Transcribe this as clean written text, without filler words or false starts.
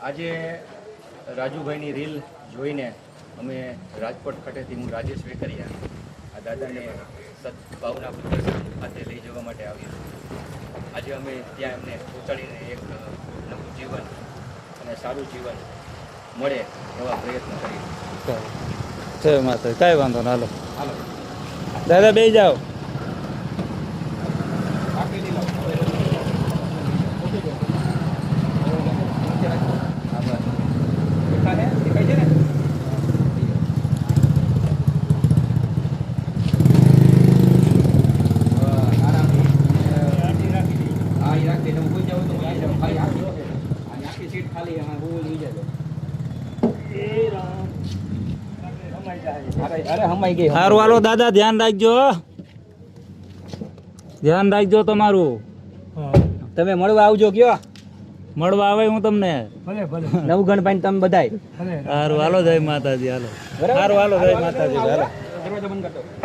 આજે રાજુભાઈની રીલ જોઈને અમે રાજકોટ ખાતેથી હું રાજેશ વેકરિયા આ દાદાને સદભાવના પ્રદર્શન ખાતે લઈ જવા માટે આવ્યા. આજે અમે ત્યાં એમને પહોંચાડીને એક નવું જીવન અને સારું જીવન મળે એવા પ્રયત્ન કરીએ. જય માતા, કાંઈ વાંધો ના. હાલો હાલો દાદા બે જાઓ. સારું હાલો દાદા, ધ્યાન રાખજો, ધ્યાન રાખજો તમારું. તમે મળવા આવજો કયો. મળવા આવે હું તમને. નવગણભાઈ તમે બધાય. સારું હાલો, જય માતાજી. હાલો સારું હાલો, જય માતાજી. હાલો. દરવાજો બંધ કરતો.